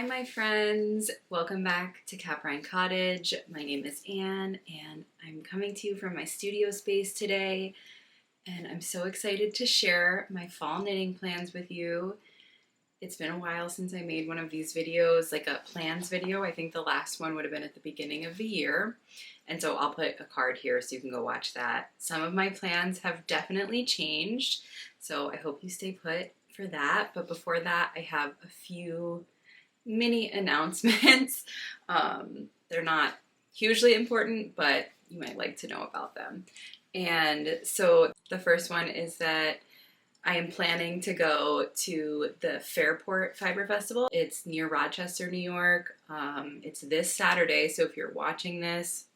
Hi my friends, welcome back to Caprinecottage. My name is Anne and I'm coming to you from my studio space today, and I'm so excited to share my fall knitting plans with you. It's been a while since I made one of these videos, like a plans video. I think the last one would have been at the beginning of the year, and so I'll put a card here so you can go watch that. Some of my plans have definitely changed, so I hope you stay put for that. But before that, I have a few mini announcements. They're not hugely important, but you might like to know about them. And so the first one is that I am planning to go to the Fairport Fiber Festival. It's near Rochester, New York. It's this Saturday, so if you're watching this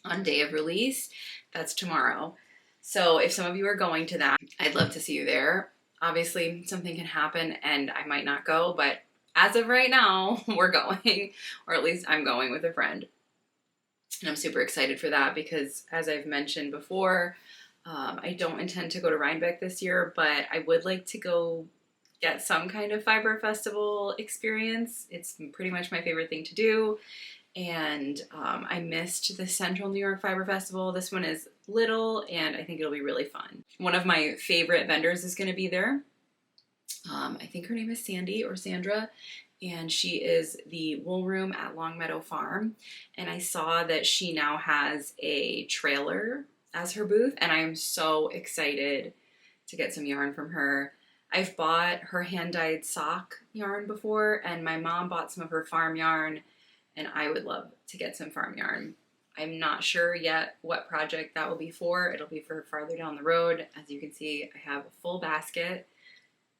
on day of release, that's tomorrow. So if some of you are going to that, I'd love to see you there. Obviously, something can happen and I might not go, but as of right now, we're going, or at least I'm going with a friend. And I'm super excited for that because, as I've mentioned before, I don't intend to go to Rhinebeck this year, but I would like to go get some kind of fiber festival experience. It's pretty much my favorite thing to do. And I missed the Central New York Fiber Festival. This one is little, and I think it'll be really fun. One of my favorite vendors is going to be there. I think her name is Sandy or Sandra, and she is the wool room at Longmeadow Farm. And I saw that she now has a trailer as her booth, and I am so excited to get some yarn from her. I've bought her hand-dyed sock yarn before, and my mom bought some of her farm yarn, and I would love to get some farm yarn. I'm not sure yet what project that will be for. It'll be for farther down the road. As you can see, I have a full basket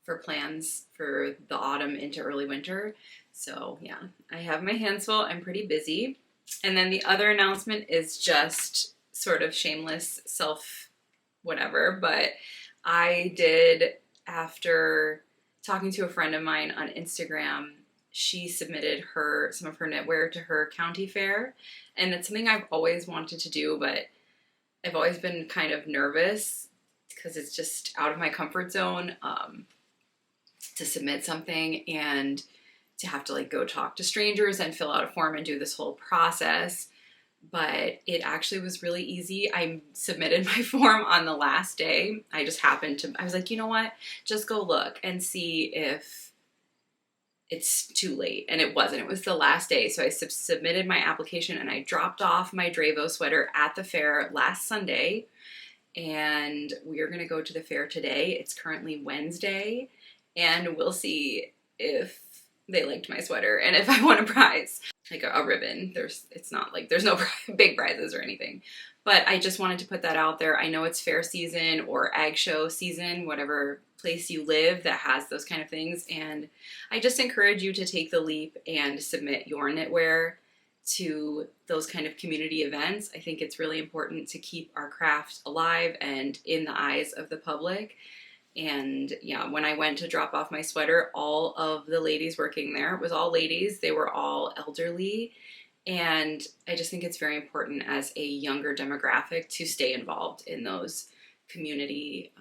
for plans for the autumn into early winter. So yeah, I have my hands full. I'm pretty busy. And then the other announcement is just sort of shameless self whatever, but I did, after talking to a friend of mine on Instagram, she submitted some of her knitwear to her county fair, and it's something I've always wanted to do, but I've always been kind of nervous because it's just out of my comfort zone to submit something and to have to like go talk to strangers and fill out a form and do this whole process. But it actually was really easy. I submitted my form on the last day. I was like, you know what, just go look and see if it's too late. And it wasn't. It was the last day. So I submitted my application and I dropped off my Dravo sweater at the fair last Sunday. And we are going to go to the fair today. It's currently Wednesday. And we'll see if they liked my sweater and if I won a prize, like a ribbon. It's not like there's no big prizes or anything, but I just wanted to put that out there. I know it's fair season or ag show season, whatever place you live that has those kind of things. And I just encourage you to take the leap and submit your knitwear to those kind of community events. I think it's really important to keep our craft alive and in the eyes of the public. And yeah, when I went to drop off my sweater, all of the ladies working there, it was all ladies, they were all elderly. And I just think it's very important as a younger demographic to stay involved in those community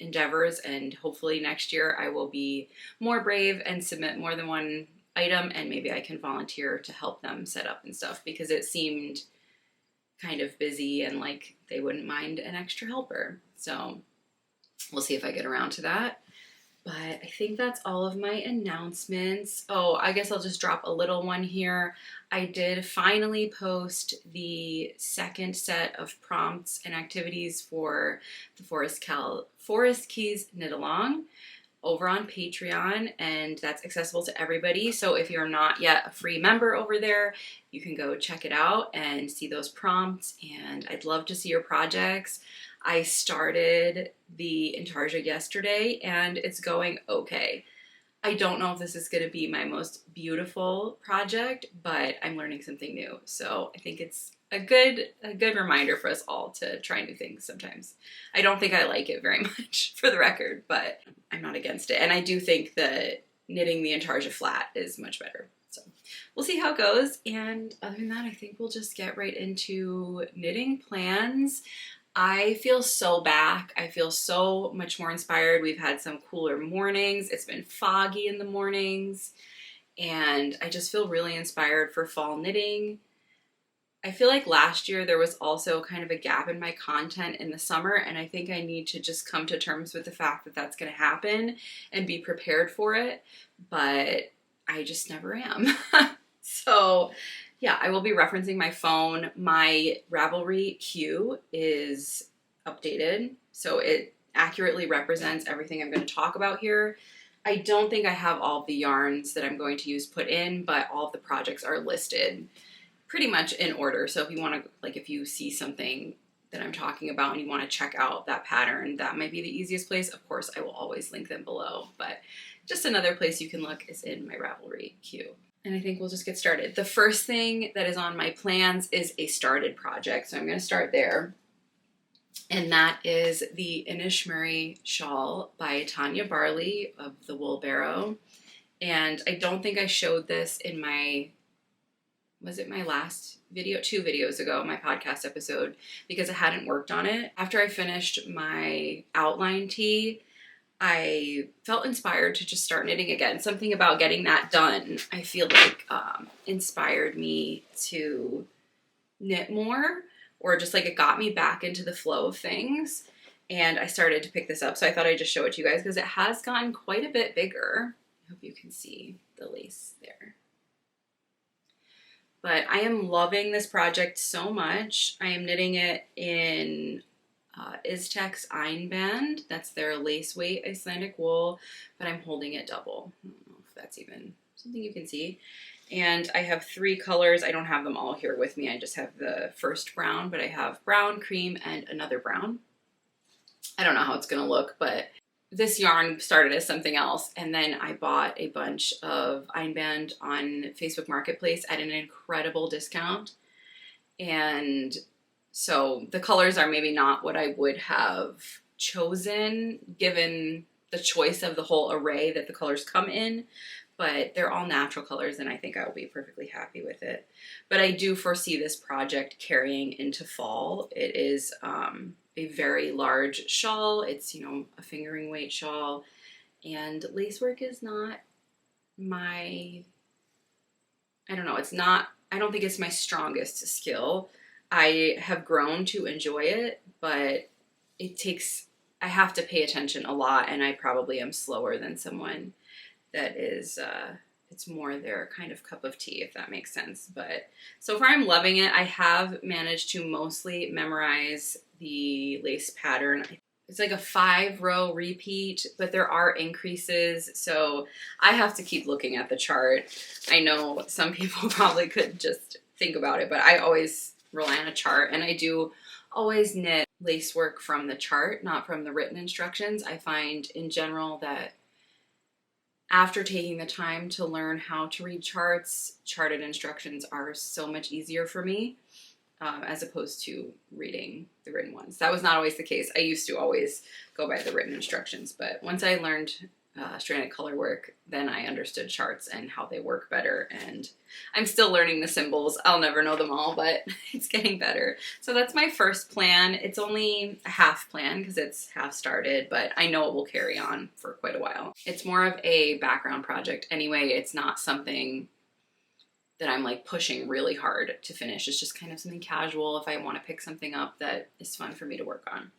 endeavors. And hopefully next year I will be more brave and submit more than one item, and maybe I can volunteer to help them set up and stuff, because it seemed kind of busy and like they wouldn't mind an extra helper. So we'll see if I get around to that. But I think that's all of my announcements. Oh, I guess I'll just drop a little one here. I did finally post the second set of prompts and activities for the Forest Keys Knit Along over on Patreon, and that's accessible to everybody. So if you're not yet a free member over there, you can go check it out and see those prompts, and I'd love to see your projects. I started the intarsia yesterday and it's going okay. I don't know if this is going to be my most beautiful project, but I'm learning something new. So I think it's a good reminder for us all to try new things sometimes. I don't think I like it very much, for the record, but I'm not against it. And I do think that knitting the intarsia flat is much better. So we'll see how it goes. And other than that, I think we'll just get right into knitting plans. I feel so back. I feel so much more inspired. We've had some cooler mornings. It's been foggy in the mornings. and I just feel really inspired for fall knitting. I feel like last year there was also kind of a gap in my content in the summer, and I think I need to just come to terms with the fact that that's going to happen and be prepared for it, but I just never am. So yeah, I will be referencing my phone. My Ravelry queue is updated, so it accurately represents everything I'm going to talk about here. I don't think I have all of the yarns that I'm going to use put in, but all of the projects are listed pretty much in order. So if you want to, like, if you see something that I'm talking about and you want to check out that pattern, that might be the easiest place. Of course, I will always link them below, but just another place you can look is in my Ravelry queue. And I think we'll just get started. The first thing that is on my plans is a started project. So I'm going to start there. And that is the Inishmurray shawl by Tanya Barley of the Wool Barrow. And I don't think I showed this in my, was it my last video? 2 videos ago, my podcast episode, because I hadn't worked on it. After I finished my outline tee, I felt inspired to just start knitting again. Something about getting that done, I feel like inspired me to knit more, or just like it got me back into the flow of things. And I started to pick this up. So I thought I'd just show it to you guys because it has gotten quite a bit bigger. I hope you can see the lace there. But I am loving this project so much. I am knitting it in Iztek's Einband. That's their lace weight Icelandic wool, but I'm holding it double. I don't know if that's even something you can see. And I have 3 colors. I don't have them all here with me. I just have the first brown, but I have brown, cream, and another brown. I don't know how it's gonna look, but this yarn started as something else, and then I bought a bunch of Einband on Facebook Marketplace at an incredible discount. And so the colors are maybe not what I would have chosen given the choice of the whole array that the colors come in, but they're all natural colors and I think I will be perfectly happy with it. But I do foresee this project carrying into fall. It is a very large shawl. It's, you know, a fingering weight shawl, and lacework is not my, I don't know, it's not, I don't think it's my strongest skill. I have grown to enjoy it, but it takes, I have to pay attention a lot, and I probably am slower than someone that is, it's more their kind of cup of tea, if that makes sense. But so far I'm loving it. I have managed to mostly memorize the lace pattern. It's like a 5-row repeat, but there are increases, so I have to keep looking at the chart. I know some people probably could just think about it, but I always rely on a chart, and I do always knit lace work from the chart, not from the written instructions. I find in general that after taking the time to learn how to read charts, charted instructions are so much easier for me as opposed to reading the written ones. That was not always the case. I used to always go by the written instructions, but once I learned stranded color work, then I understood charts and how they work better, and I'm still learning the symbols. I'll never know them all, but it's getting better. So that's my first plan. It's only a half plan because it's half started, but I know it will carry on for quite a while. It's more of a background project anyway. It's not something that I'm like pushing really hard to finish. It's just kind of something casual if I want to pick something up that is fun for me to work on.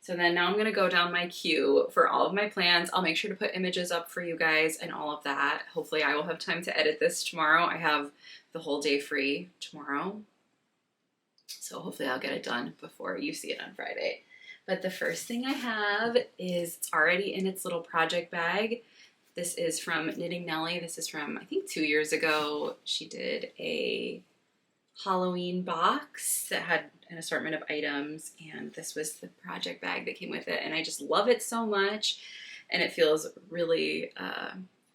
So then now I'm going to go down my queue for all of my plans. I'll make sure to put images up for you guys and all of that. Hopefully I will have time to edit this tomorrow. I have the whole day free tomorrow, so hopefully I'll get it done before you see it on Friday. But the first thing I have is, it's already in its little project bag. This is from Knitting Nellie. This is from, I think, 2 years ago. She did a Halloween box that had an assortment of items, and this was the project bag that came with it, and I just love it so much, and it feels really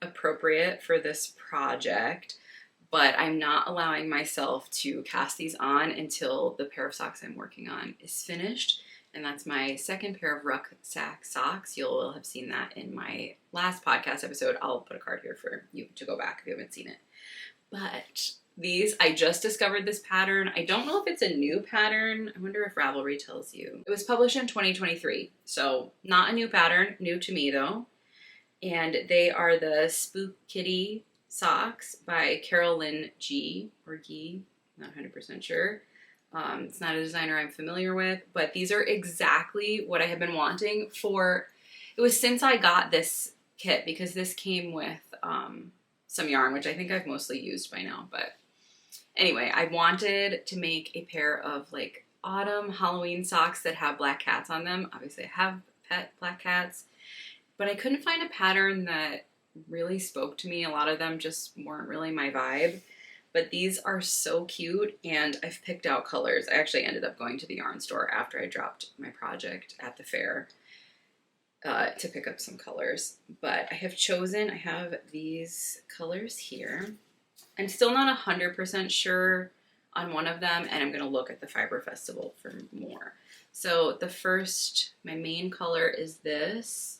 appropriate for this project. But I'm not allowing myself to cast these on until the pair of socks I'm working on is finished, and that's my second pair of rucksack socks. You'll have seen that in my last podcast episode. I'll put a card here for you to go back if you haven't seen it. But these, I just discovered this pattern. I don't know if it's a new pattern. I wonder if Ravelry tells you. It was published in 2023, so not a new pattern, new to me though. And they are the Spookitty socks by Carolyn G. or Gee, not 100% sure. It's not a designer I'm familiar with, but these are exactly what I have been wanting for, it was since I got this kit, because this came with some yarn, which I think I've mostly used by now, but anyway, I wanted to make a pair of like autumn Halloween socks that have black cats on them. Obviously I have pet black cats, but I couldn't find a pattern that really spoke to me. A lot of them just weren't really my vibe, but these are so cute, and I've picked out colors. I actually ended up going to the yarn store after I dropped my project at the fair to pick up some colors, but I have these colors here. I'm still not 100% sure on one of them, and I'm going to look at the Fiber Festival for more. So my main color is this.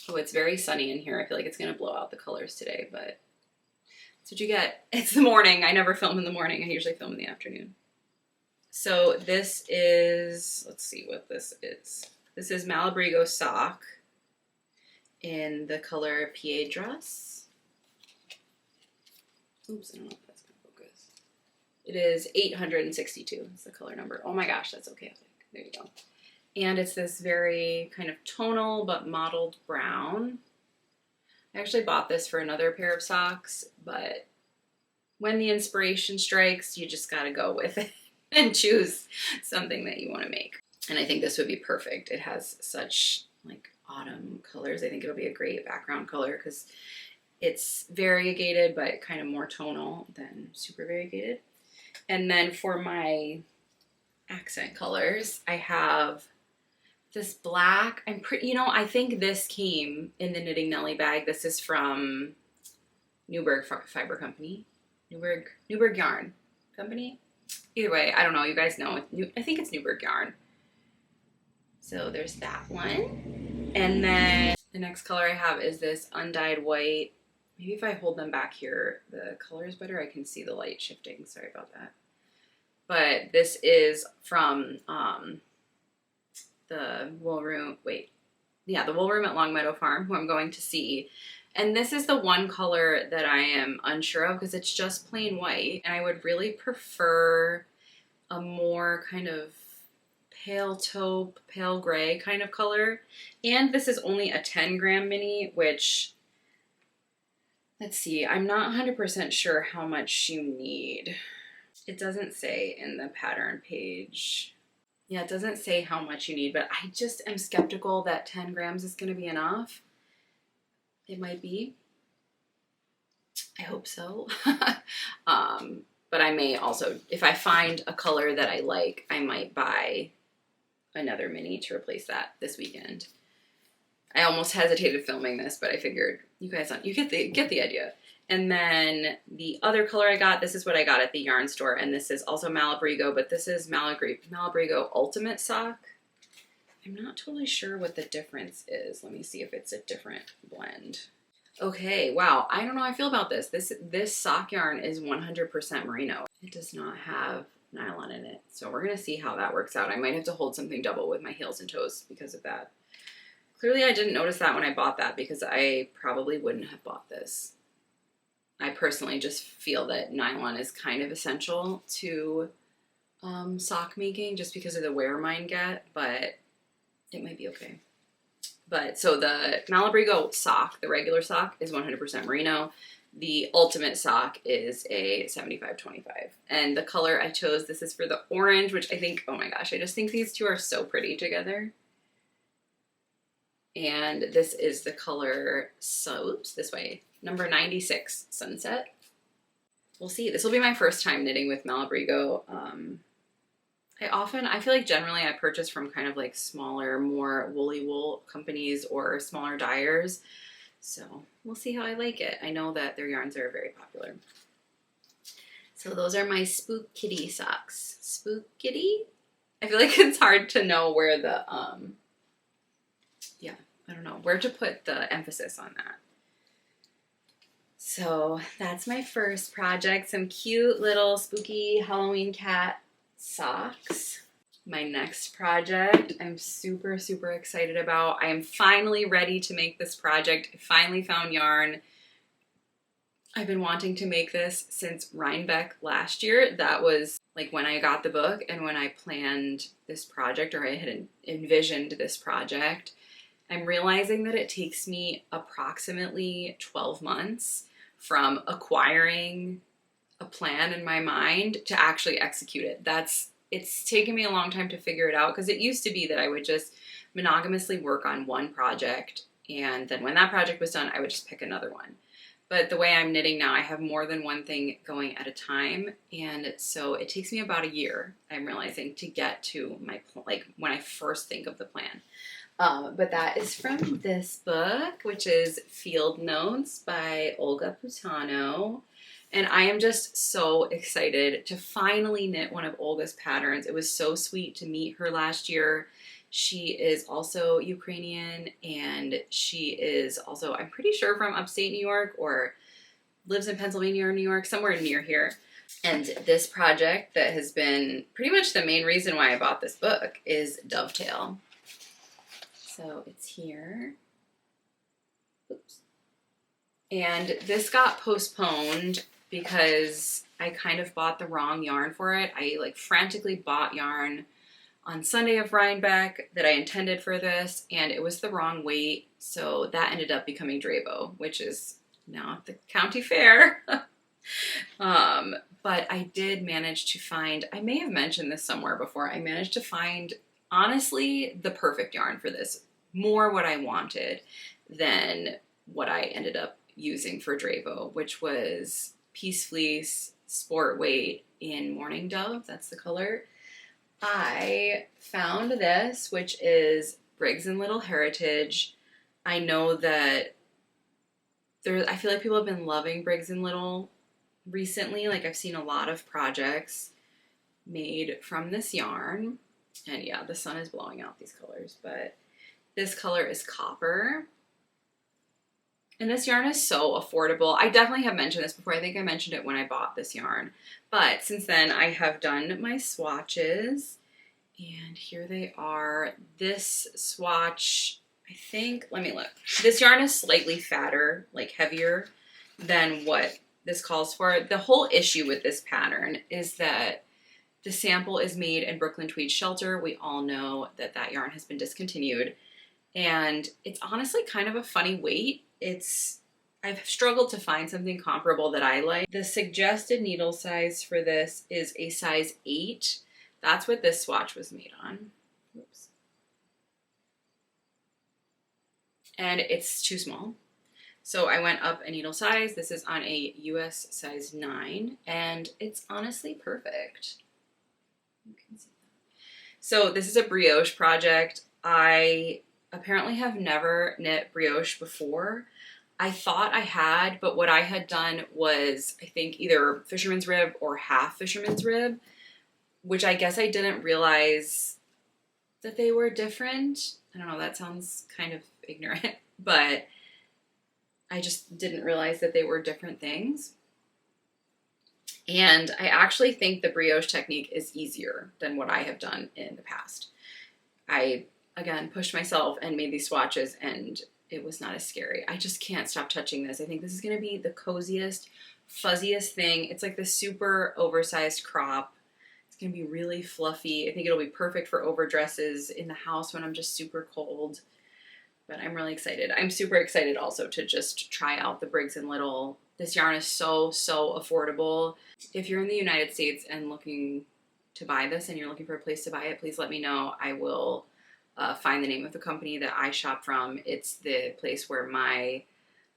Oh, it's very sunny in here. I feel like it's going to blow out the colors today, but that's what you get. It's the morning. I never film in the morning. I usually film in the afternoon. So this is, let's see what this is. This is Malabrigo sock in the color Piedras. Oops, I don't know if that's going to focus. It is 862. It's the color number. Oh my gosh, that's okay. There you go. And it's this very kind of tonal but mottled brown. I actually bought this for another pair of socks, but when the inspiration strikes, you just got to go with it and choose something that you want to make. And I think this would be perfect. It has such like autumn colors. I think it'll be a great background color because it's variegated, but kind of more tonal than super variegated. And then for my accent colors, I have this black. I think this came in the Knitting Nelly bag. This is from Newberg Fiber Company. Newberg Yarn Company. Either way, I don't know. You guys know. I think it's Newberg Yarn. So there's that one. And then the next color I have is this undyed white. Maybe if I hold them back here, the color is better. I can see the light shifting. Sorry about that. But this is from the wool room. The wool room at Longmeadow Farm, who I'm going to see. And this is the one color that I am unsure of because it's just plain white. And I would really prefer a more kind of pale taupe, pale gray kind of color. And this is only a 10 gram mini, which, let's see, I'm not 100% sure how much you need. It doesn't say in the pattern page. Yeah, it doesn't say how much you need, but I just am skeptical that 10 grams is going to be enough. It might be. I hope so. But I may also, if I find a color that I like, I might buy another mini to replace that this weekend. I almost hesitated filming this, but I figured you guys, you get the idea. And then the other color I got, this is what I got at the yarn store, and this is also Malabrigo, but this is Malabrigo Ultimate Sock. I'm not totally sure what the difference is. Let me see if it's a different blend. Okay, wow, I don't know how I feel about this. This sock yarn is 100% merino. It does not have nylon in it, so we're gonna see how that works out. I might have to hold something double with my heels and toes because of that. Clearly I didn't notice that when I bought that because I probably wouldn't have bought this. I personally just feel that nylon is kind of essential to sock making just because of the wear mine get, but it might be okay. But so the Malabrigo sock, the regular sock, is 100% merino. The ultimate sock is a 75-25. And the color I chose, this is for the orange, which I think, oh my gosh, I just think these two are so pretty together. And this is the color, this way, number 96, Sunset. We'll see. This will be my first time knitting with Malabrigo. I feel like generally I purchase from kind of like smaller, more woolly wool companies or smaller dyers. So we'll see how I like it. I know that their yarns are very popular. So those are my Spookitty socks. Spookitty? I feel like it's hard to know where the, I don't know where to put the emphasis on that. So that's my first project. Some cute little spooky Halloween cat socks. My next project I'm super, super excited about. I am finally ready to make this project. I finally found yarn. I've been wanting to make this since Rhinebeck last year. That was like when I got the book and when I planned this project, or I had envisioned this project. I'm realizing that it takes me approximately 12 months from acquiring a plan in my mind to actually execute it. It's taken me a long time to figure it out, because it used to be that I would just monogamously work on one project, and then when that project was done, I would just pick another one. But the way I'm knitting now, I have more than one thing going at a time, and so it takes me about a year, I'm realizing, to get to my, like, when I first think of the plan. But that is from this book, which is Field Notes by Olga Putano. And I am just so excited to finally knit one of Olga's patterns. It was so sweet to meet her last year. She is also Ukrainian, and she is also, I'm pretty sure, from upstate New York, or lives in Pennsylvania or New York, somewhere near here. And this project that has been pretty much the main reason why I bought this book is Dovetail. So it's here. Oops. And this got postponed because I kind of bought the wrong yarn for it. I like frantically bought yarn on Sunday of Rhinebeck that I intended for this, and it was the wrong weight, so that ended up becoming Drabo, which is now at the county fair. But I did manage to find, I may have mentioned this somewhere before, I managed to find, honestly, the perfect yarn for this. More what I wanted than what I ended up using for Drabo, which was Peace Fleece Sport Weight in Morning Dove. That's the color. I found this, which is Briggs & Little Heritage. I know that I feel like people have been loving Briggs & Little recently. Like, I've seen a lot of projects made from this yarn. And yeah, the sun is blowing out these colors, but this color is copper. And this yarn is so affordable. I definitely have mentioned this before. I think I mentioned it when I bought this yarn. But since then, I have done my swatches. And here they are. This swatch, I think, let me look. This yarn is slightly fatter, like heavier than what this calls for. The whole issue with this pattern is that the sample is made in Brooklyn Tweed Shelter. We all know that that yarn has been discontinued. And it's honestly kind of a funny weight. I've struggled to find something comparable that I like. The suggested needle size for this is a size 8. That's what this swatch was made on. Oops. And it's too small. So I went up a needle size. This is on a US size 9, and it's honestly perfect. You can see that. So this is a brioche project. I apparently have never knit brioche before. I thought I had, but what I had done was, I think, either fisherman's rib or half fisherman's rib, which I guess I didn't realize that they were different. I don't know, that sounds kind of ignorant, but I just didn't realize that they were different things. And I actually think the brioche technique is easier than what I have done in the past. I, again, pushed myself and made these swatches, and it was not as scary. I just can't stop touching this. I think this is going to be the coziest, fuzziest thing. It's like the super oversized crop. It's going to be really fluffy. I think it'll be perfect for overdresses in the house when I'm just super cold. But I'm really excited. I'm super excited also to just try out the Briggs & Little. This yarn is so, so affordable. If you're in the United States and looking to buy this and you're looking for a place to buy it, please let me know. I will find the name of the company that I shop from. It's the place where my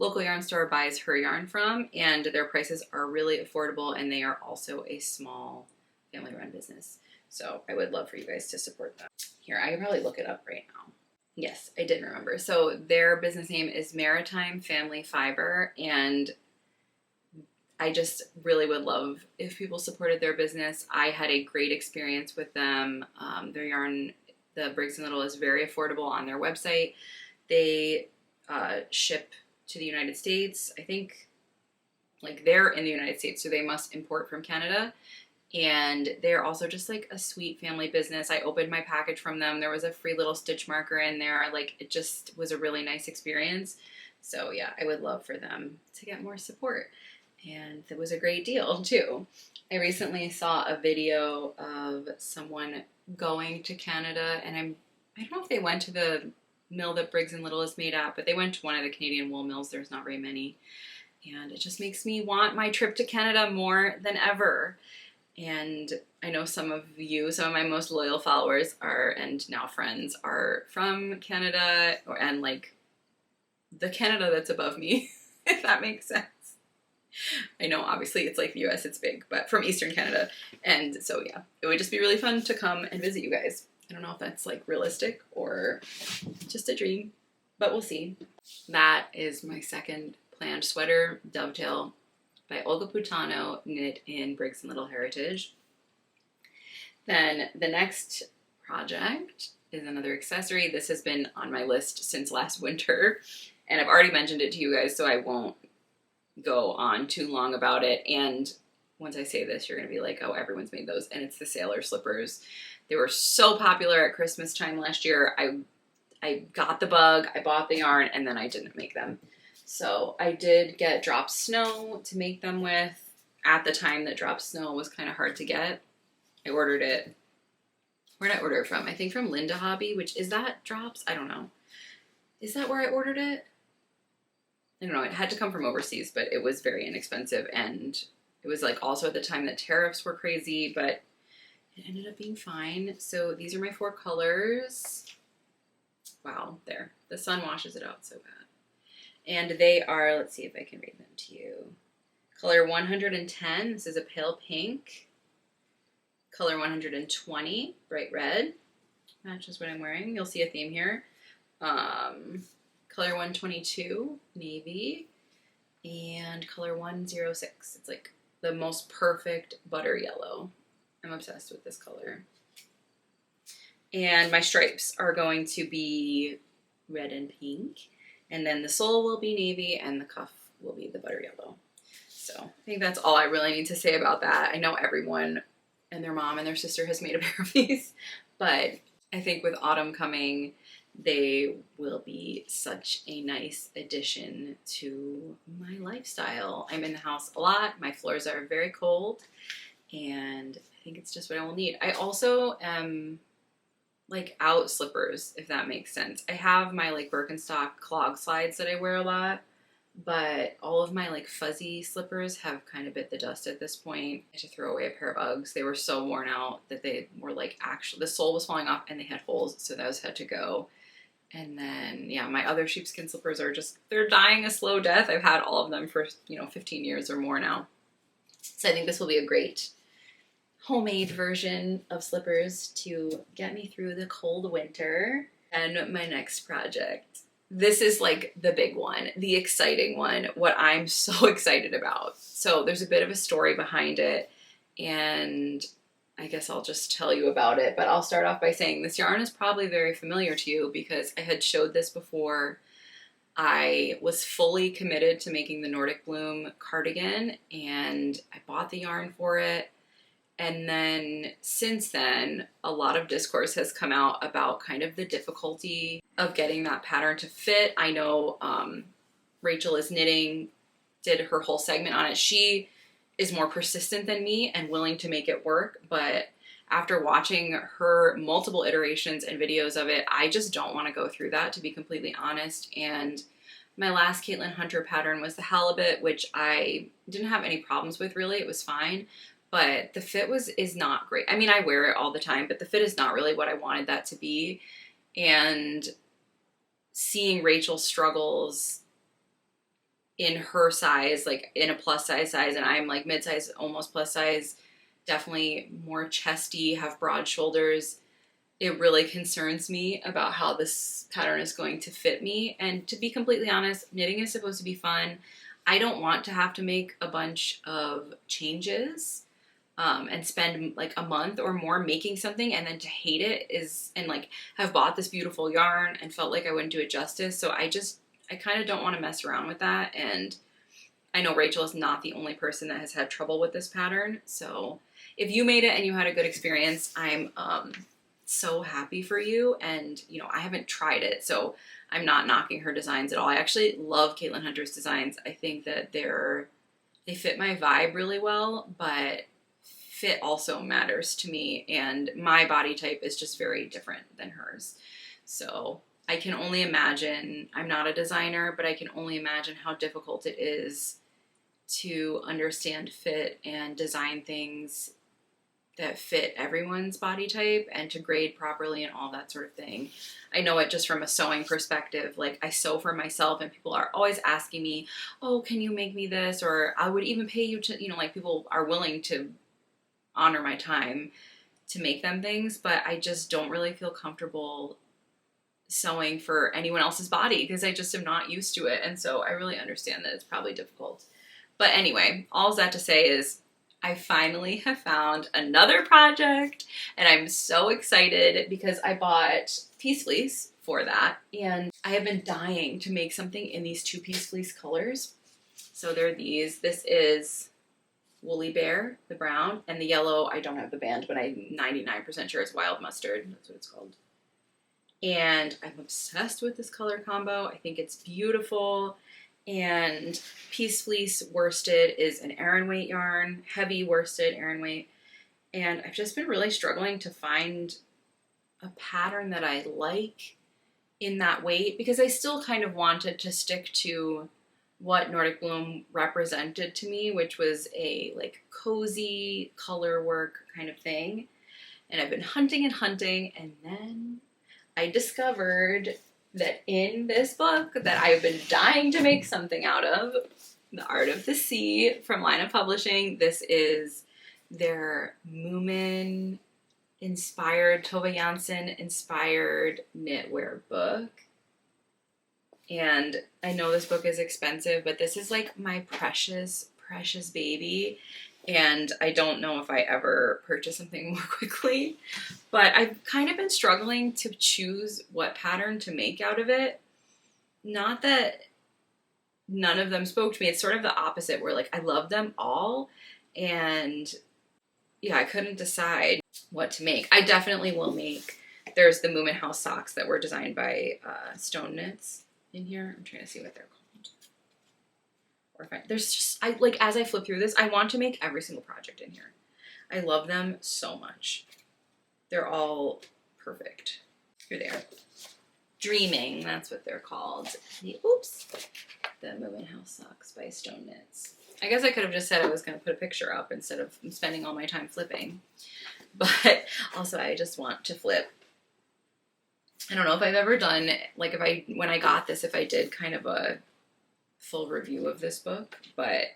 local yarn store buys her yarn from, and their prices are really affordable, and they are also a small family-run business. So I would love for you guys to support them. Here, I can probably look it up right now. Yes, I did remember. So their business name is Maritime Family Fiber, and I just really would love if people supported their business. I had a great experience with them. Their yarn, the Briggs & Little, is very affordable on their website. They ship to the United States. I think, like, they're in the United States, so they must import from Canada. And they're also just like a sweet family business. I opened my package from them. There was a free little stitch marker in there. Like, it just was a really nice experience. So yeah, I would love for them to get more support. and it was a great deal too. I recently saw a video of someone going to Canada, and I don't know if they went to the mill that Briggs and Little is made at, but they went to one of the Canadian wool mills. There's not very many, and it just makes me want my trip to Canada more than ever. And I know some of my most loyal followers and now friends are from Canada, and like the Canada that's above me, if that makes sense. I know obviously it's like the US, it's big, but from Eastern Canada. And so yeah, it would just be really fun to come and visit you guys. I don't know if that's like realistic or just a dream, but we'll see. That is my second planned sweater, Dovetail by Olga Putano, knit in Briggs and Little Heritage. Then the next project is another accessory. This has been on my list since last winter, and I've already mentioned it to you guys, so I won't go on too long about it. And once I say this, you're gonna be like, oh, everyone's made those. And it's the sailor slippers. They were so popular at Christmas time last year. I got the bug, I bought the yarn, and then I didn't make them. So I did get drop snow to make them with. At the time that drop snow was kind of hard to get. I ordered it. Where did I order it from? I think from Linda Hobby, which is that drops? I don't know. Is that where I ordered it? I don't know, it had to come from overseas, but it was very inexpensive, and it was like also at the time that tariffs were crazy, but it ended up being fine. So these are my 4 colors. Wow, there. The sun washes it out so bad. And they are, let's see if I can read them to you. Color 110, this is a pale pink. Color 120, bright red. Matches what I'm wearing. You'll see a theme here. Color 122, navy, and color 106. It's like the most perfect butter yellow. I'm obsessed with this color. And my stripes are going to be red and pink, and then the sole will be navy, and the cuff will be the butter yellow. So I think that's all I really need to say about that. I know everyone and their mom and their sister has made a pair of these, but I think with autumn coming, they will be such a nice addition to my lifestyle. I'm in the house a lot. My floors are very cold, and I think it's just what I will need. I also am like out slippers, if that makes sense. I have my like Birkenstock clog slides that I wear a lot, but all of my like fuzzy slippers have kind of bit the dust at this point. I had to throw away a pair of Uggs. They were so worn out that they were like actually, the sole was falling off and they had holes, so those had to go. And then, yeah, my other sheepskin slippers are just, they're dying a slow death. I've had all of them for, 15 years or more now. So I think this will be a great homemade version of slippers to get me through the cold winter. And my next project. This is like the big one, the exciting one, what I'm so excited about. So there's a bit of a story behind it, and I guess I'll just tell you about it, but I'll start off by saying this yarn is probably very familiar to you because I had showed this before. I was fully committed to making the Nordic Bloom cardigan, and I bought the yarn for it. And then since then, a lot of discourse has come out about kind of the difficulty of getting that pattern to fit. I know Rachel is knitting, did her whole segment on it. She is more persistent than me and willing to make it work, but after watching her multiple iterations and videos of it, I just don't want to go through that, to be completely honest. And my last Caitlin Hunter pattern was the halibut, which I didn't have any problems with really. It was fine, but the fit is not great. I mean, I wear it all the time, but the fit is not really what I wanted that to be. And seeing Rachel's struggles in her size, like in a plus size, and I'm like mid-size, almost plus size, definitely more chesty, have broad shoulders. It really concerns me about how this pattern is going to fit me. And to be completely honest, knitting is supposed to be fun. I don't want to have to make a bunch of changes and spend like a month or more making something and then to hate it and like have bought this beautiful yarn and felt like I wouldn't do it justice. So I kind of don't want to mess around with that. And I know Rachel is not the only person that has had trouble with this pattern. So if you made it and you had a good experience, I'm so happy for you. And, I haven't tried it, so I'm not knocking her designs at all. I actually love Caitlin Hunter's designs. I think that they're they fit my vibe really well, but fit also matters to me, and my body type is just very different than hers. So I can only imagine, I'm not a designer, but I can only imagine how difficult it is to understand fit and design things that fit everyone's body type and to grade properly and all that sort of thing. I know it just from a sewing perspective. Like, I sew for myself and people are always asking me, oh, can you make me this? Or I would even pay you to, like, people are willing to honor my time to make them things, but I just don't really feel comfortable sewing for anyone else's body because I just am not used to it. And so I really understand that it's probably difficult. But anyway, all that to say is I finally have found another project, and I'm so excited because I bought piece fleece for that, and I have been dying to make something in these 2-piece fleece colors. So they're these. This is Woolly Bear, the brown, and the yellow, I don't have the band, but I'm 99% sure it's Wild Mustard. That's what it's called. And I'm obsessed with this color combo. I think it's beautiful. And piece fleece worsted is an Aran weight yarn, heavy worsted Aran weight. And I've just been really struggling to find a pattern that I like in that weight, because I still kind of wanted to stick to what Nordic Bloom represented to me, which was a like cozy color work kind of thing. And I've been hunting and hunting, and then I discovered that in this book that I've been dying to make something out of, The Art of the Sea from Lina Publishing. This is their Moomin inspired, Tove Jansson inspired knitwear book. And I know this book is expensive, but this is like my precious, precious baby. And I don't know if I ever purchase something more quickly, but I've kind of been struggling to choose what pattern to make out of it. Not that none of them spoke to me. It's sort of the opposite, where like I love them all, and yeah, I couldn't decide what to make. I definitely will make, there's the Moomin House socks that were designed by Stone Knits in here. I'm trying to see what they're called. Or if there's just, I like, as I flip through this, I want to make every single project in here. I love them so much. They're all perfect. Here they are. Dreaming, that's what they're called. The Moomin House socks by Stone Knits. I guess I could have just said I was going to put a picture up instead of spending all my time flipping. But also I just want to flip. I don't know if I've ever done, like when I got this, if I did kind of a full review of this book, but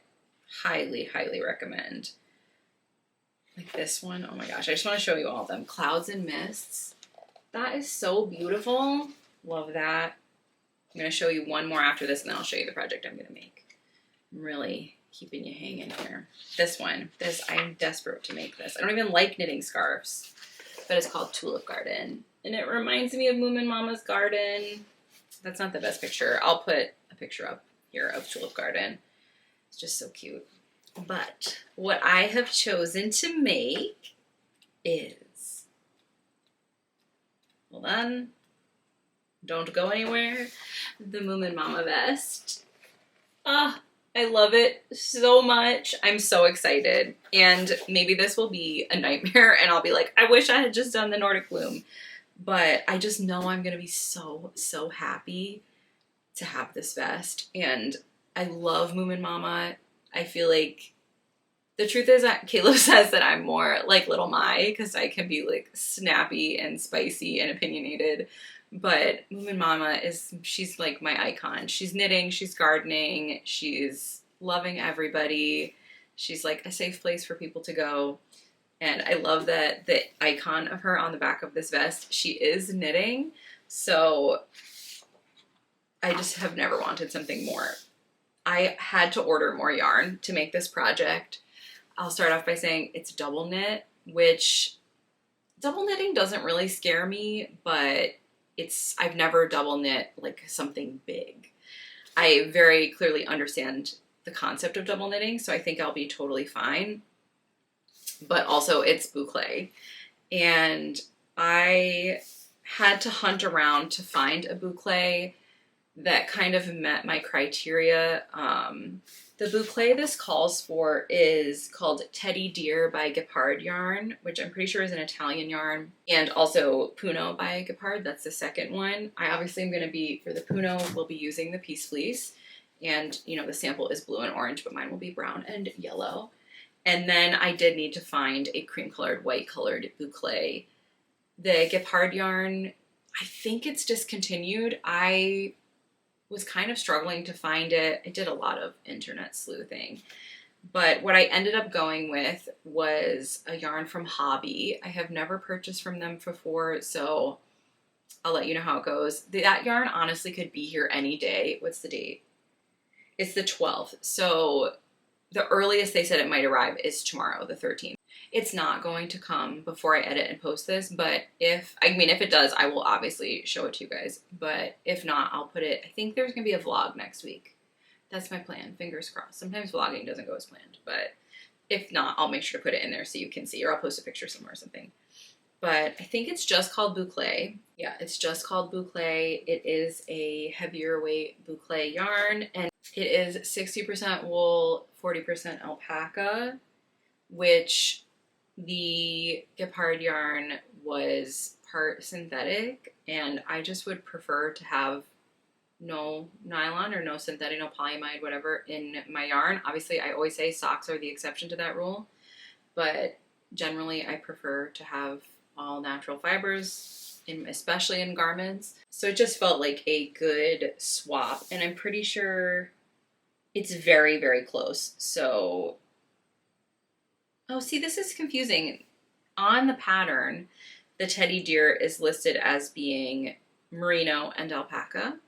highly, highly recommend. Like this one, oh my gosh, I just want to show you all of them. Clouds and Mists. That is so beautiful. Love that. I'm going to show you one more after this, and then I'll show you the project I'm going to make. I'm really keeping you hanging here. This one, I'm desperate to make this. I don't even like knitting scarves, but it's called Tulip Garden, and it reminds me of Moomin Mama's garden. That's not the best picture. I'll put a picture up here of Tulip Garden. It's just so cute. But what I have chosen to make is, hold on, don't go anywhere, the Moomin Mama vest. I love it so much. I'm so excited. And maybe this will be a nightmare and I'll be like, I wish I had just done the Nordic Bloom. But I just know I'm going to be so, so happy to have this vest. And I love Moomin Mama. I feel like the truth is that Caleb says that I'm more like Little Mai because I can be like snappy and spicy and opinionated. But Moomin Mama she's like my icon. She's knitting, she's gardening, she's loving everybody. She's like a safe place for people to go. And I love that the icon of her on the back of this vest, she is knitting. So I just have never wanted something more. I had to order more yarn to make this project. I'll start off by saying it's double knit, which double knitting doesn't really scare me, but I've never double knit like something big. I very clearly understand the concept of double knitting, so I think I'll be totally fine. But also it's boucle. And I had to hunt around to find a boucle that kind of met my criteria. The boucle this calls for is called Teddy Deer by Gepard yarn, which I'm pretty sure is an Italian yarn, and also Puno by Gepard. That's the second one. I obviously am going to be, for the Puno, we'll be using the Peace Fleece, and you know the sample is blue and orange, but mine will be brown and yellow. And then I did need to find a cream colored, white colored boucle. The Gepard yarn, I think it's discontinued. I was kind of struggling to find it. I did a lot of internet sleuthing. But what I ended up going with was a yarn from Hobby. I have never purchased from them before, so I'll let you know how it goes. That yarn honestly could be here any day. What's the date? It's the 12th. So the earliest they said it might arrive is tomorrow, the 13th. It's not going to come before I edit and post this, but if it does, I will obviously show it to you guys. But if not, I'll put it, I think there's going to be a vlog next week. That's my plan, fingers crossed. Sometimes vlogging doesn't go as planned, but if not, I'll make sure to put it in there so you can see, or I'll post a picture somewhere or something. But I think it's just called boucle. Yeah, it's just called boucle. It is a heavier weight boucle yarn, and it is 60% wool, 40% alpaca, which the Gepard yarn was part synthetic, and I just would prefer to have no nylon or no synthetic, no polyamide, whatever, in my yarn. Obviously, I always say socks are the exception to that rule, but generally I prefer to have all natural fibers, especially in garments. So it just felt like a good swap, and I'm pretty sure it's very, very close. So, oh, see, this is confusing. On the pattern, the Teddy Deer is listed as being merino and alpaca,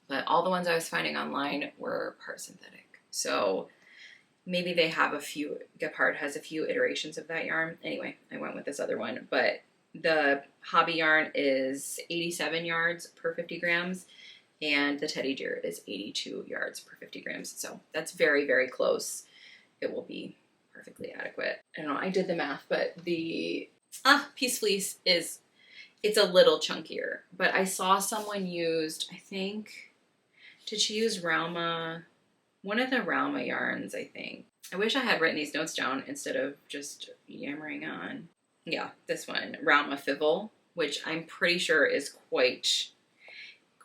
but all the ones I was finding online were part synthetic. So maybe they have a few, Gepard has a few iterations of that yarn. Anyway, I went with this other one, but the Hobby yarn is 87 yards per 50 grams, and the Teddy Deer is 82 yards per 50 grams. So that's very, very close. It will be perfectly adequate. I don't know, I did the math, but the Peace Fleece it's a little chunkier, but I saw someone used, I think, did she use Rauma? One of the Rauma yarns, I think. I wish I had written these notes down instead of just yammering on. Yeah, this one, Rauma Fivel, which I'm pretty sure is quite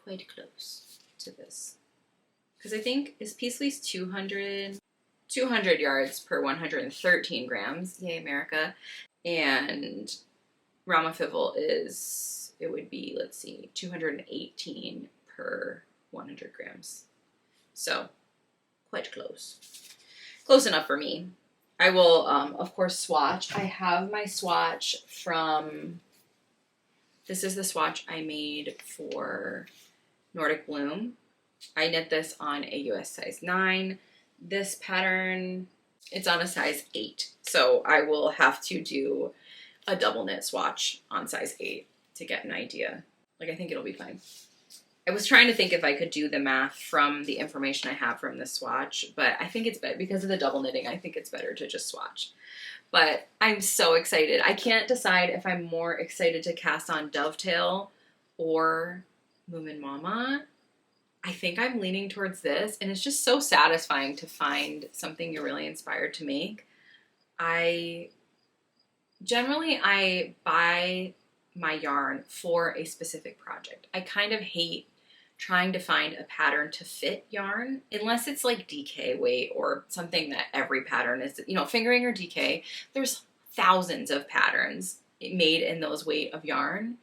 close to this. Because I think, is Peace Fleece 200 yards per 113 grams. Yay, America. And Rauma Fivel it would be, let's see, 218 per 100 grams. So, quite close. Close enough for me. I will, of course, swatch. I have my swatch from, this is the swatch I made for Nordic Bloom. I knit this on a US size 9. This pattern, it's on a size 8. So I will have to do a double knit swatch on size 8 to get an idea. Like, I think it'll be fine. I was trying to think if I could do the math from the information I have from the swatch, but I think it's better, because of the double knitting, I think it's better to just swatch. But I'm so excited. I can't decide if I'm more excited to cast on Dovetail or Minama. I think I'm leaning towards this, and it's just so satisfying to find something you're really inspired to make. Generally, I buy my yarn for a specific project. I kind of hate trying to find a pattern to fit yarn, unless it's like DK weight or something that every pattern is, fingering or DK. There's thousands of patterns made in those weight of yarn.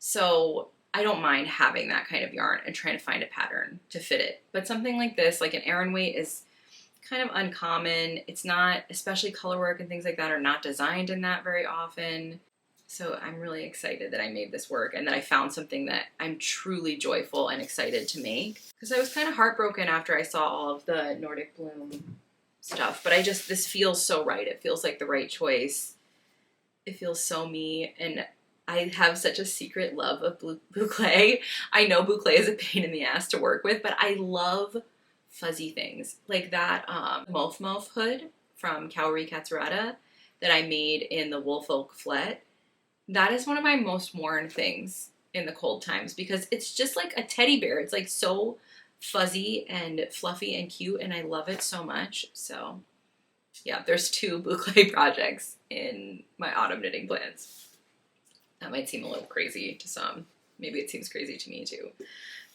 So I don't mind having that kind of yarn and trying to find a pattern to fit it. But something like this, like an Aran weight, is kind of uncommon. It's not, especially colorwork and things like that are not designed in that very often. So I'm really excited that I made this work and that I found something that I'm truly joyful and excited to make. Because I was kind of heartbroken after I saw all of the Nordic Bloom stuff. But this feels so right. It feels like the right choice. It feels so me. And I have such a secret love of boucle. I know boucle is a pain in the ass to work with, but I love fuzzy things. Like that M.A.B.L.E hood from Kaori Katsurata that I made in the Woolfolk Flet. That is one of my most worn things in the cold times because it's just like a teddy bear. It's like so fuzzy and fluffy and cute, and I love it so much. So yeah, there's 2 boucle projects in my autumn knitting plans. That might seem a little crazy to some. Maybe it seems crazy to me too.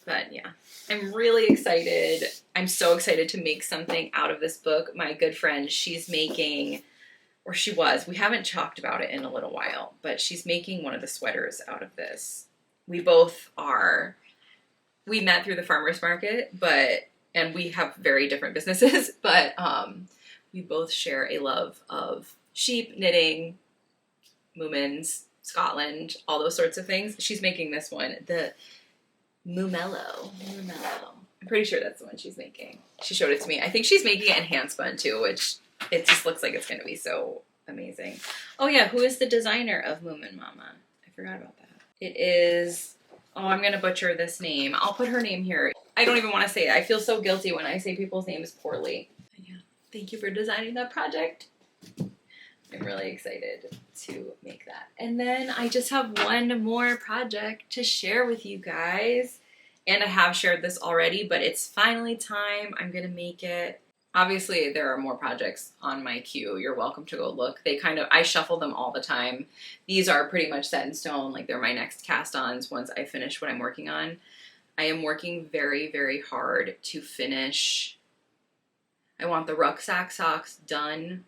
But yeah, I'm really excited. I'm so excited to make something out of this book. My good friend, she's making, or she was, we haven't talked about it in a little while, but she's making one of the sweaters out of this. We both are, we met through the farmer's market, and we have very different businesses, but we both share a love of sheep, knitting, Moomins, Scotland, all those sorts of things. She's making this one, the M.A.B.L.E. I'm pretty sure that's the one she's making. She showed it to me. I think she's making it in hand spun too, which it just looks like it's going to be so amazing. Oh yeah, who is the designer of Moomin Mama? I forgot about that. It is, oh, I'm going to butcher this name. I'll put her name here. I don't even want to say it. I feel so guilty when I say people's names poorly. Yeah, thank you for designing that project. I'm really excited to make that. And then I just have one more project to share with you guys. And I have shared this already, but it's finally time. I'm going to make it. Obviously, there are more projects on my queue. You're welcome to go look. I shuffle them all the time. These are pretty much set in stone. Like, they're my next cast-ons once I finish what I'm working on. I am working very, very hard to finish. I want the rucksack socks done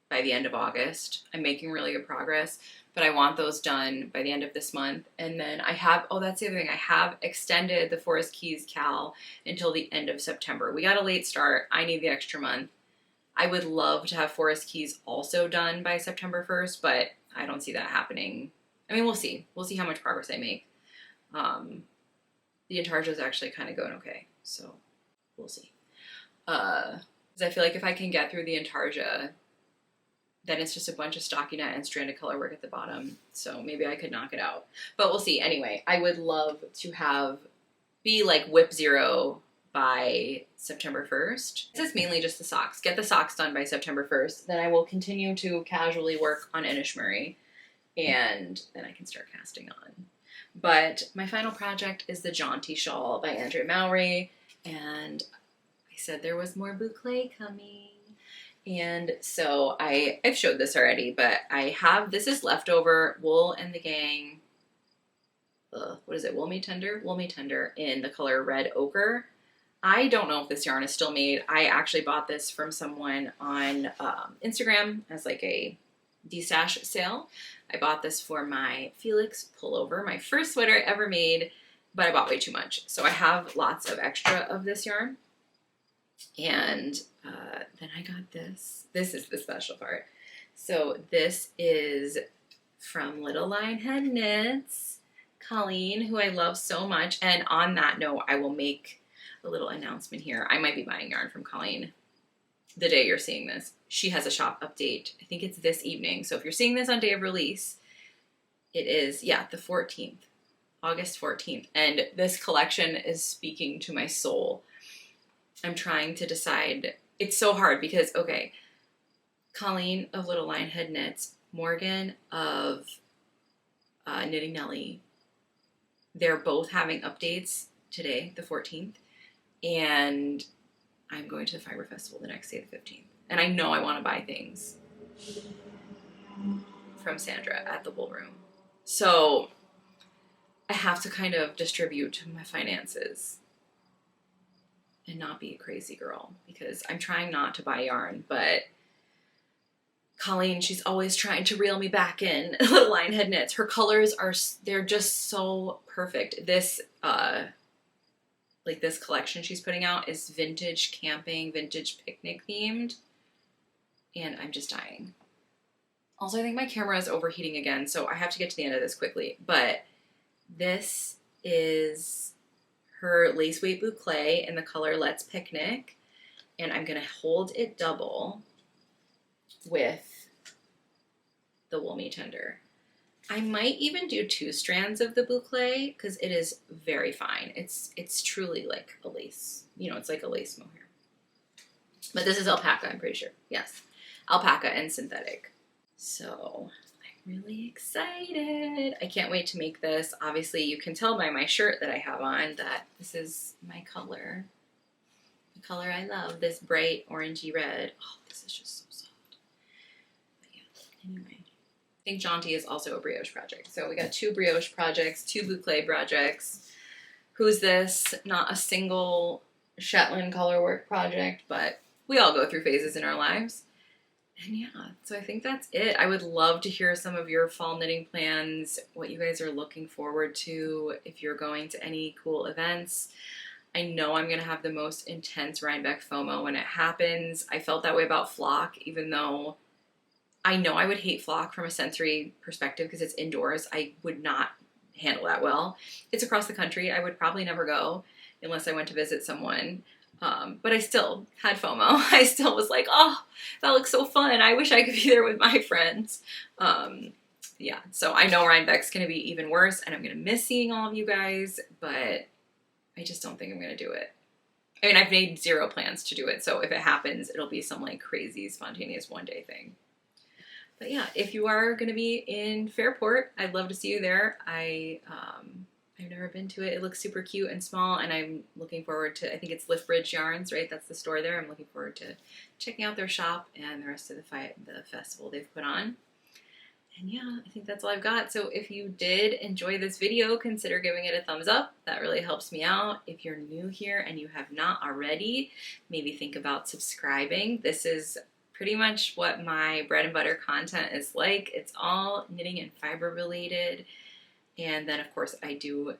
by the end of August. I'm making really good progress, but I want those done by the end of this month. And then I have, oh, that's the other thing. I have extended the Forest Keys Cal until the end of September. We got a late start. I need the extra month. I would love to have Forest Keys also done by September 1st, but I don't see that happening. I mean, we'll see. We'll see how much progress I make. The Intarsia is actually kind of going okay, so we'll see. Because I feel like if I can get through the Intarsia, then it's just a bunch of stockinette and stranded color work at the bottom. So maybe I could knock it out. But we'll see. Anyway, I would love to be like whip zero by September 1st. This is mainly just the socks. Get the socks done by September 1st. Then I will continue to casually work on Inishmurray. And then I can start casting on. But my final project is the Jaunty Shawl by M.A.B.L.E. And I said there was more boucle coming. And so I've showed this already, but this is leftover Wool and the Gang, what is it, Wool Me Tender in the color Red Ochre. I don't know if this yarn is still made. I actually bought this from someone on Instagram as like a de-stash sale. I bought this for my Felix pullover, my first sweater I ever made, but I bought way too much. So I have lots of extra of this yarn. And then I got this. This is the special part. So this is from Little Lionhead Knits, Colleen, who I love so much. And on that note, I will make a little announcement here. I might be buying yarn from Colleen the day you're seeing this. She has a shop update. I think it's this evening. So if you're seeing this on day of release, it is, yeah, the 14th, August 14th. And this collection is speaking to my soul. I'm trying to decide. It's so hard because, okay, Colleen of Little Lionhead Knits, Morgan of Knitting Nelly, they're both having updates today, the 14th, and I'm going to the Fiber Festival the next day, the 15th. And I know I want to buy things from Sandra at the Wool Room. So I have to kind of distribute my finances and not be a crazy girl, because I'm trying not to buy yarn, but Colleen, she's always trying to reel me back in. Little Lionhead Knits, her colors they're just so perfect. This, like this collection she's putting out is vintage camping, vintage picnic themed, and I'm just dying. Also, I think my camera is overheating again, so I have to get to the end of this quickly, but this is her lace weight boucle in the color Let's Picnic, and I'm gonna hold it double with the Wool Me Tender. I might even do 2 strands of the boucle because it is very fine. It's truly like a lace, you know, it's like a lace mohair. But this is alpaca, I'm pretty sure. Yes, alpaca and synthetic. So I'm really excited. I can't wait to make this. Obviously, you can tell by my shirt that I have on that this is my color. The color I love, this bright orangey red. Oh, this is just so soft. But yeah, anyway. I think Jaunty is also a brioche project. So we got 2 brioche projects, 2 boucle projects. Who's This? Not a single Shetland colorwork project, but we all go through phases in our lives. And yeah, so I think that's it. I would love to hear some of your fall knitting plans, what you guys are looking forward to, if you're going to any cool events. I know I'm going to have the most intense Rhinebeck FOMO when it happens. I felt that way about Flock, even though I know I would hate Flock from a sensory perspective because it's indoors. I would not handle that well. It's across the country. I would probably never go unless I went to visit someone. But I still had FOMO. I still was like, oh, that looks so fun. I wish I could be there with my friends. Yeah, so I know Rhinebeck's going to be even worse, and I'm going to miss seeing all of you guys, but I just don't think I'm going to do it. I mean, I've made 0 plans to do it, so if it happens, it'll be some like crazy, spontaneous one-day thing. But yeah, if you are going to be in Fairport, I'd love to see you there. I've never been to it. It looks super cute and small, and I'm looking forward to, I think it's Liftbridge Yarns, right? That's the store there. I'm looking forward to checking out their shop and the rest of the festival they've put on. And yeah, I think that's all I've got. So if you did enjoy this video, consider giving it a thumbs up. That really helps me out. If you're new here and you have not already, maybe think about subscribing. This is pretty much what my bread and butter content is like. It's all knitting and fiber related. And then, of course, I do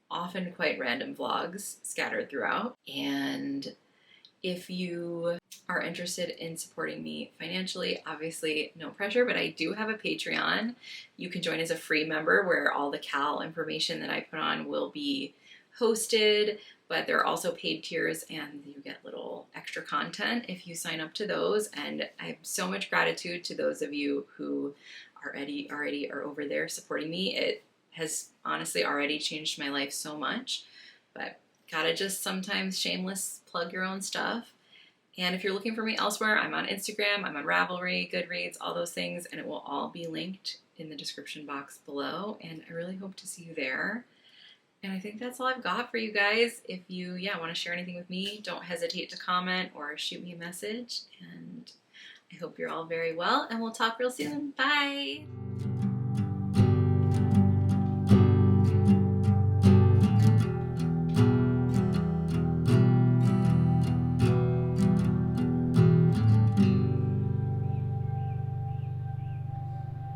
often quite random vlogs scattered throughout. And if you are interested in supporting me financially, obviously no pressure, but I do have a Patreon. You can join as a free member where all the Cal information that I put on will be hosted, but there are also paid tiers and you get little extra content if you sign up to those. And I have so much gratitude to those of you who already are over there supporting me. It has honestly already changed my life so much, but gotta just sometimes shameless plug your own stuff. And if you're looking for me elsewhere, I'm on Instagram, I'm on Ravelry, Goodreads, all those things, and it will all be linked in the description box below. And I really hope to see you there. And I think that's all I've got for you guys. If you, want to share anything with me, don't hesitate to comment or shoot me a message. And I hope you're all very well, and we'll talk real soon. Bye!